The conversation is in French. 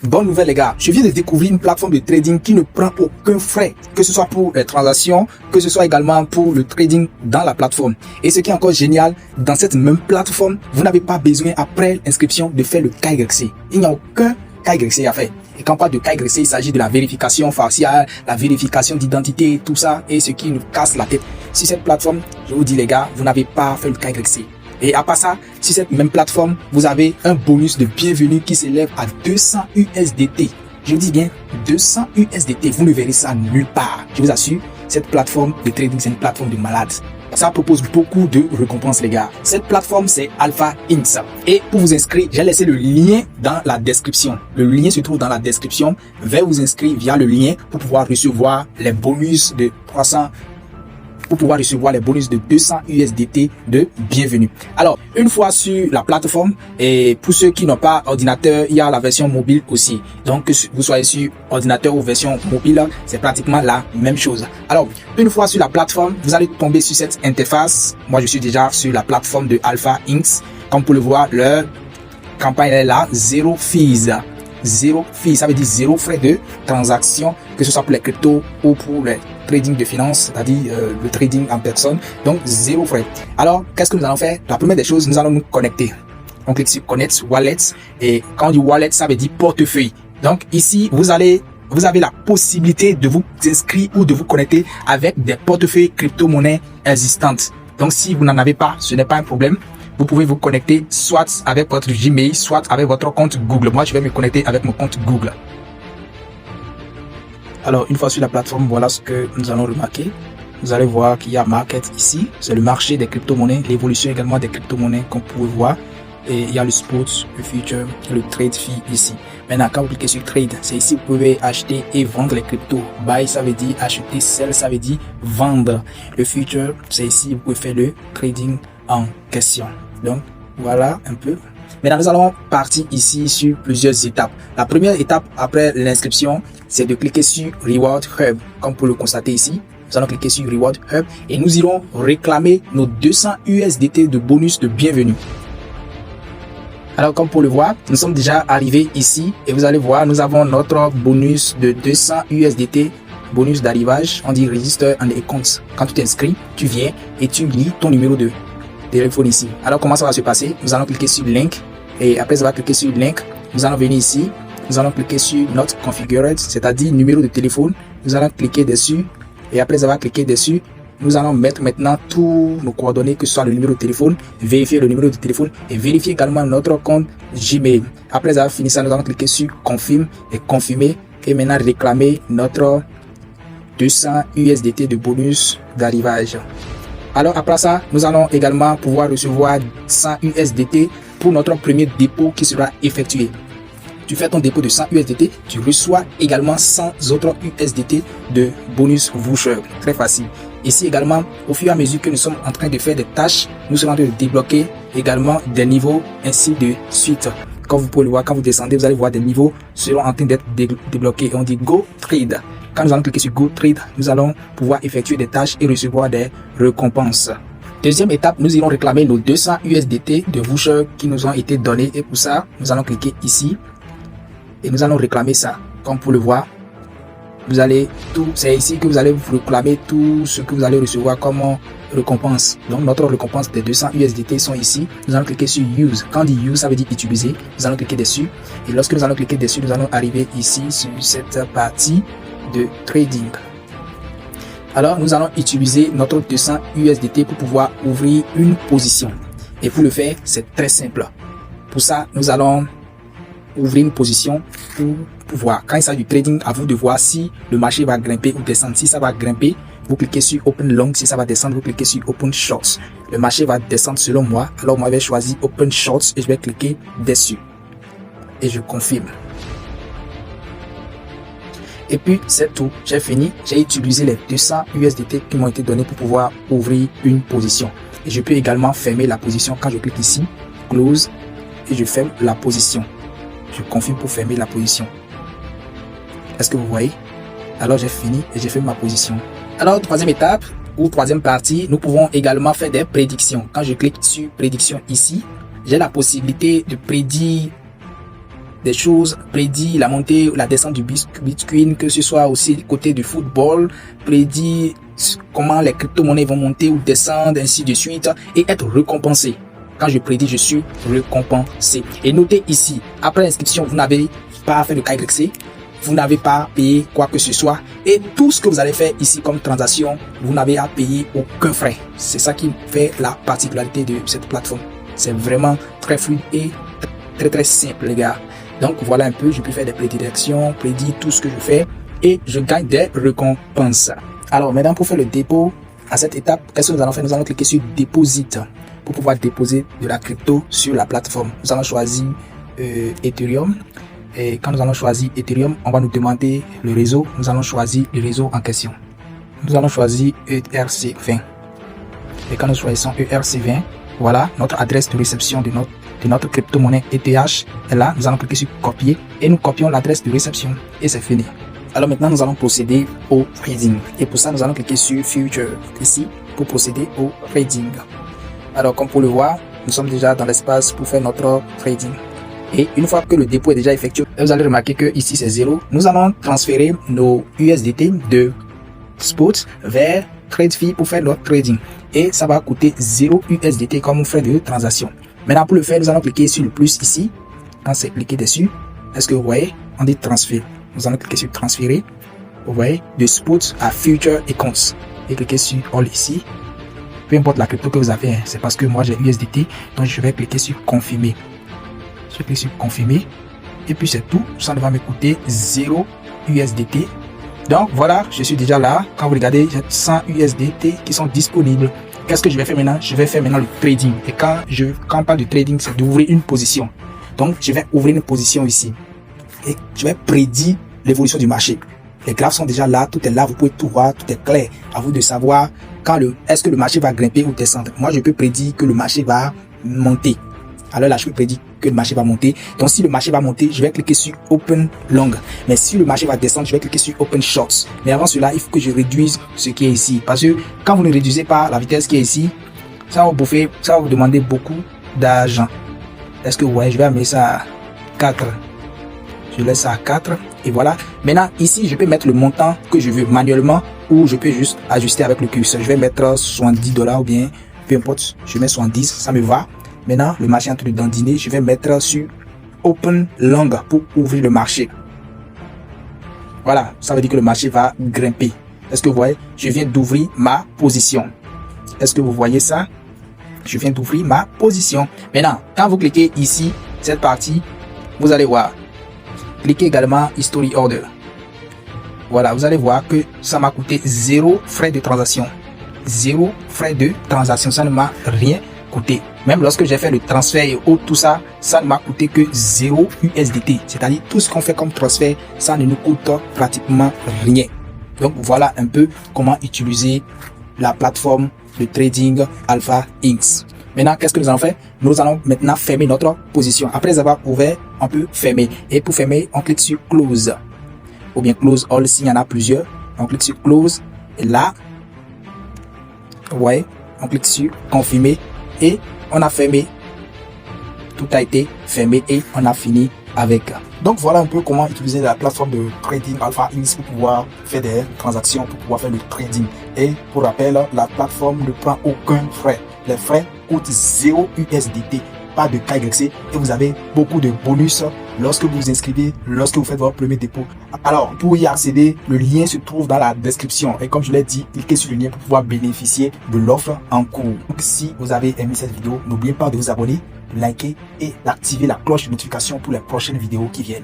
Bonne nouvelle les gars, je viens de découvrir une plateforme de trading qui ne prend aucun frais, que ce soit pour les transactions, que ce soit également pour le trading dans la plateforme. Et ce qui est encore génial, dans cette même plateforme, vous n'avez pas besoin après l'inscription de faire le KYC. Il n'y a aucun KYC à faire. Et quand on parle de KYC, il s'agit de la vérification faciale, la vérification d'identité, tout ça, et ce qui nous casse la tête. Sur cette plateforme, je vous dis les gars, vous n'avez pas fait le KYC. Et à part ça, sur cette même plateforme, vous avez un bonus de bienvenue qui s'élève à 200 USDT. Je dis bien 200 USDT. Vous ne verrez ça nulle part. Je vous assure, cette plateforme de trading, c'est une plateforme de malade. Ça propose beaucoup de récompenses, les gars. Cette plateforme, c'est Alpha Inc. Et pour vous inscrire, j'ai laissé le lien dans la description. Le lien se trouve dans la description. Veuillez vous inscrire via le lien pour pouvoir recevoir les bonus de 300 pour pouvoir recevoir les bonus de 200 USDT de bienvenue. Alors, une fois sur la plateforme, et pour ceux qui n'ont pas ordinateur, il y a la version mobile aussi. Donc, que vous soyez sur ordinateur ou version mobile, c'est pratiquement la même chose. Alors, une fois sur la plateforme, vous allez tomber sur cette interface. Moi, je suis déjà sur la plateforme de Alpha Inc. Comme vous pouvez le voir, leur campagne est là, zéro fees. Zéro fees, ça veut dire zéro frais de transaction, que ce soit pour les cryptos ou pour les trading de finance, c'est-à-dire le trading en personne. Donc, zéro frais. Alors, qu'est-ce que nous allons faire? La première des choses, nous allons nous connecter. On clique sur Connect Wallet. Et quand on dit Wallet, ça veut dire portefeuille. Donc, ici, vous avez la possibilité de vous inscrire ou de vous connecter avec des portefeuilles crypto-monnaies existantes. Donc, si vous n'en avez pas, ce n'est pas un problème. Vous pouvez vous connecter soit avec votre Gmail, soit avec votre compte Google. Moi, je vais me connecter avec mon compte Google. Alors, une fois sur la plateforme, voilà ce que nous allons remarquer. Vous allez voir qu'il y a Market ici. C'est le marché des crypto-monnaies, l'évolution également des crypto-monnaies comme vous pouvez voir. Et il y a le spot, le future, le trade fee ici. Maintenant, quand vous cliquez sur trade, c'est ici que vous pouvez acheter et vendre les cryptos. Buy, ça veut dire acheter, sell, ça veut dire vendre. Le future, c'est ici que vous pouvez faire le trading en question. Donc, voilà un peu. Maintenant, nous allons partir ici sur plusieurs étapes. La première étape après l'inscription, c'est de cliquer sur Reward Hub. Comme vous pouvez le constater ici, nous allons cliquer sur Reward Hub et nous irons réclamer nos 200 USDT de bonus de bienvenue. Alors, comme vous pouvez le voir, nous sommes déjà arrivés ici et vous allez voir, nous avons notre bonus de 200 USDT, bonus d'arrivage. On dit Register and Account. Quand tu t'inscris, tu viens et tu lis ton numéro de téléphone ici. Alors, comment ça va se passer? Nous allons cliquer sur Link et après avoir cliqué sur Link, nous allons venir ici. Nous allons cliquer sur Not Configured, c'est-à-dire numéro de téléphone. Nous allons cliquer dessus et après avoir cliqué dessus, nous allons mettre maintenant tous nos coordonnées, que ce soit le numéro de téléphone, vérifier le numéro de téléphone et vérifier également notre compte Gmail. Après avoir fini ça, nous allons cliquer sur Confirme et confirmer et maintenant réclamer notre 200 USDT de bonus d'arrivage. Alors après ça, nous allons également pouvoir recevoir 100 USDT pour notre premier dépôt qui sera effectué. Tu fais ton dépôt de 100 USDT, tu reçois également 100 autres USDT de bonus voucher. Très facile. Ici également, au fur et à mesure que nous sommes en train de faire des tâches, nous serons en train de débloquer également des niveaux ainsi de suite. Comme vous pouvez le voir, quand vous descendez, vous allez voir des niveaux seront en train d'être débloqués. On dit Go Trade. Quand nous allons cliquer sur Go Trade, nous allons pouvoir effectuer des tâches et recevoir des récompenses. Deuxième étape, nous irons réclamer nos 200 USDT de voucher qui nous ont été donnés. Et pour ça, nous allons cliquer ici. Et nous allons réclamer ça. Comme vous pouvez le voir, c'est ici que vous allez réclamer tout ce que vous allez recevoir comme récompense. Donc notre récompense des 200 USDT sont ici. Nous allons cliquer sur Use. Quand on dit Use, ça veut dire utiliser. Nous allons cliquer dessus. Et lorsque nous allons cliquer dessus, nous allons arriver ici sur cette partie de trading. Alors nous allons utiliser notre 200 USDT pour pouvoir ouvrir une position. Et pour le faire, c'est très simple. Pour ça, nous allons ouvrir une position pour pouvoir, quand il s'agit du trading, à vous de voir si le marché va grimper ou descendre. Si ça va grimper, vous cliquez sur Open Long. Si ça va descendre, vous cliquez sur Open Shorts. Le marché va descendre selon moi. Alors moi, je vais choisir Open Shorts et je vais cliquer dessus. Et je confirme. Et puis, c'est tout. J'ai fini. J'ai utilisé les 200 USDT qui m'ont été donnés pour pouvoir ouvrir une position. Et je peux également fermer la position quand je clique ici, Close, et je ferme la position. Je confirme pour fermer la position. Est-ce que vous voyez? Alors, j'ai fini et j'ai fait ma position. Alors, troisième étape ou troisième partie, nous pouvons également faire des prédictions. Quand je clique sur prédiction ici, j'ai la possibilité de prédire des choses, prédit la montée ou la descente du Bitcoin, que ce soit aussi côté du football, prédit comment les crypto-monnaies vont monter ou descendre, ainsi de suite, et être récompensé. Quand je prédis, je suis récompensé. Et notez ici, après l'inscription, vous n'avez pas fait de KYC, vous n'avez pas payé quoi que ce soit. Et tout ce que vous allez faire ici comme transaction, vous n'avez à payer aucun frais. C'est ça qui fait la particularité de cette plateforme. C'est vraiment très fluide et très simple, les gars. Donc voilà un peu, je peux faire des prédictions, prédire tout ce que je fais et je gagne des récompenses. Alors maintenant, pour faire le dépôt, à cette étape, qu'est-ce que nous allons faire? Nous allons cliquer sur Deposit pour pouvoir déposer de la crypto sur la plateforme. Nous allons choisir Ethereum. Et quand nous allons choisir Ethereum, on va nous demander le réseau. Nous allons choisir le réseau en question. Nous allons choisir ERC20. Et quand nous choisissons ERC20, voilà notre adresse de réception de notre crypto-monnaie ETH est là. Nous allons cliquer sur copier et nous copions l'adresse de réception et c'est fini. Alors maintenant, nous allons procéder au trading. Et pour ça, nous allons cliquer sur Future ici pour procéder au trading. Alors comme pour le voir, nous sommes déjà dans l'espace pour faire notre trading. Et une fois que le dépôt est déjà effectué, vous allez remarquer que ici c'est 0. Nous allons transférer nos USDT de spot vers TradeFi pour faire notre trading. Et ça va coûter 0 USDT comme frais de transaction. Maintenant pour le faire, nous allons cliquer sur le plus ici. Quand c'est cliqué dessus, est-ce que vous voyez, on dit transfert. Nous allons cliquer sur transférer. Vous voyez, de spot à future et comptes. Et cliquer sur all ici. Peu importe la crypto que vous avez, hein, c'est parce que moi j'ai USDT, donc je vais cliquer sur confirmer. Je clique sur confirmer et puis c'est tout. Ça ne va me coûter 0 USDT. Donc voilà, je suis déjà là. Quand vous regardez, j'ai 100 USDT qui sont disponibles. Qu'est-ce que je vais faire maintenant? Je vais faire maintenant le trading. Et quand on parle de trading, c'est d'ouvrir une position. Donc je vais ouvrir une position ici et je vais prédire l'évolution du marché. Les graphes sont déjà là, tout est là, vous pouvez tout voir, tout est clair. À vous de savoir est-ce que le marché va grimper ou descendre. Moi, je peux prédire que le marché va monter. Alors là, je peux prédire que le marché va monter. Donc, si le marché va monter, je vais cliquer sur Open Long. Mais si le marché va descendre, je vais cliquer sur Open Shorts. Mais avant cela, il faut que je réduise ce qui est ici. Parce que quand vous ne réduisez pas la vitesse qui est ici, ça va vous demander beaucoup d'argent. Est-ce que vous voyez, je vais amener ça à 4. Je laisse ça à 4. Et voilà. Maintenant, ici, je peux mettre le montant que je veux manuellement ou je peux juste ajuster avec le curseur. Je vais mettre 70 $ ou bien, peu importe, je mets 70, ça me va. Maintenant, le marché est en train de dandiner. Je vais mettre sur Open Long pour ouvrir le marché. Voilà, ça veut dire que le marché va grimper. Est-ce que vous voyez? Je viens d'ouvrir ma position. Est-ce que vous voyez ça? Je viens d'ouvrir ma position. Maintenant, quand vous cliquez ici, cette partie, vous allez voir. Cliquez également History Order. Voilà, vous allez voir que ça m'a coûté 0 frais de transaction. 0 frais de transaction, ça ne m'a rien coûté. Même lorsque j'ai fait le transfert et tout ça, ça ne m'a coûté que 0 USDT. C'est-à-dire tout ce qu'on fait comme transfert, ça ne nous coûte pratiquement rien. Donc voilà un peu comment utiliser la plateforme de trading Alpha Inc. Maintenant, qu'est-ce que nous allons faire? Nous allons maintenant fermer notre position. Après avoir ouvert, on peut fermer. Et pour fermer, on clique sur Close. Ou bien Close All s'il y en a plusieurs. On clique sur Close. Et là, vous voyez, on clique sur Confirmer. Et on a fermé. Tout a été fermé et on a fini avec. Donc voilà un peu comment utiliser la plateforme de trading Alpha Inc pour pouvoir faire des transactions, pour pouvoir faire le trading. Et pour rappel, la plateforme ne prend aucun frais. Les frais coûtent 0 USDT, pas de KYC et vous avez beaucoup de bonus lorsque vous vous inscrivez, lorsque vous faites votre premier dépôt. Alors, pour y accéder, le lien se trouve dans la description. Et comme je l'ai dit, cliquez sur le lien pour pouvoir bénéficier de l'offre en cours. Donc, si vous avez aimé cette vidéo, n'oubliez pas de vous abonner, de liker et d'activer la cloche de notification pour les prochaines vidéos qui viennent.